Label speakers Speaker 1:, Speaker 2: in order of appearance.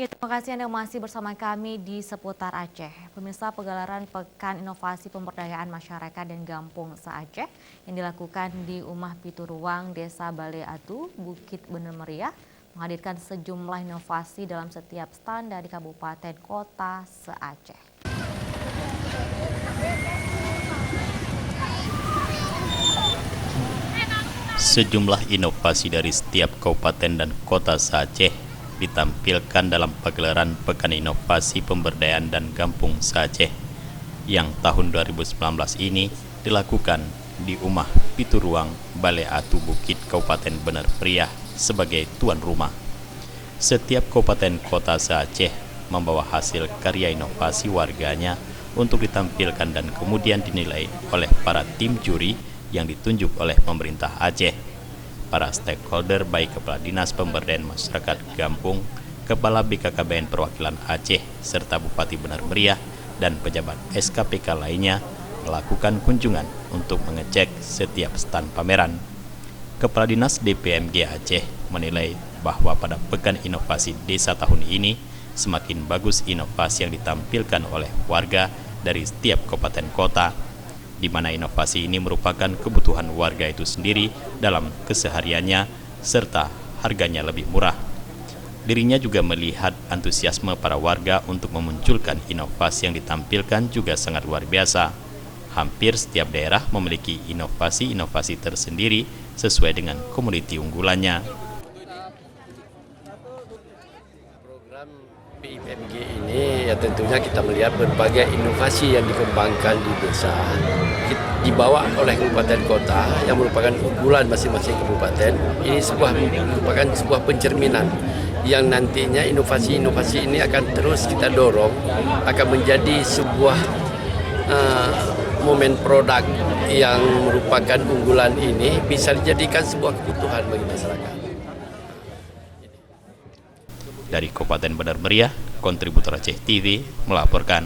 Speaker 1: Ya, terima kasih Anda masih bersama kami di seputar Aceh. Pemirsa, pegelaran Pekan Inovasi Pemberdayaan Masyarakat dan Gampung se-Aceh yang dilakukan di Umah Pituruang, Desa Bale Atu, Bukit Bener Meriah, menghadirkan sejumlah inovasi dalam setiap stand dari kabupaten kota se-Aceh.
Speaker 2: Sejumlah inovasi dari setiap kabupaten dan kota se-Aceh ditampilkan dalam pagelaran Pekan Inovasi Pemberdayaan dan Gampung se-Aceh yang tahun 2019 ini dilakukan di Umah Pituruang, Bale Atu Bukit, Kabupaten Bener Meriah sebagai tuan rumah. Setiap kabupaten kota se-Aceh membawa hasil karya inovasi warganya untuk ditampilkan dan kemudian dinilai oleh para tim juri yang ditunjuk oleh pemerintah Aceh. Para stakeholder baik Kepala Dinas Pemberdayaan Masyarakat Gampung, Kepala BKKBN Perwakilan Aceh, serta Bupati Bener Meriah dan pejabat SKPK lainnya melakukan kunjungan untuk mengecek setiap stand pameran. Kepala Dinas DPMG Aceh menilai bahwa pada Pekan Inovasi Desa tahun ini semakin bagus inovasi yang ditampilkan oleh warga dari setiap kabupaten kota, di mana inovasi ini merupakan kebutuhan warga itu sendiri dalam kesehariannya serta harganya lebih murah. Dirinya juga melihat antusiasme para warga untuk memunculkan inovasi yang ditampilkan juga sangat luar biasa. Hampir setiap daerah memiliki inovasi-inovasi tersendiri sesuai dengan komoditi unggulannya.
Speaker 3: Program PIPMG ini ya tentunya kita melihat berbagai inovasi yang dikembangkan di desa, dibawa oleh kabupaten kota yang merupakan unggulan masing-masing kabupaten. Ini merupakan sebuah pencerminan yang nantinya inovasi-inovasi ini akan terus kita dorong, akan menjadi sebuah momen produk yang merupakan unggulan ini bisa dijadikan sebuah kebutuhan bagi masyarakat.
Speaker 2: Dari Kabupaten Bener Meriah, kontributor Aceh TV melaporkan.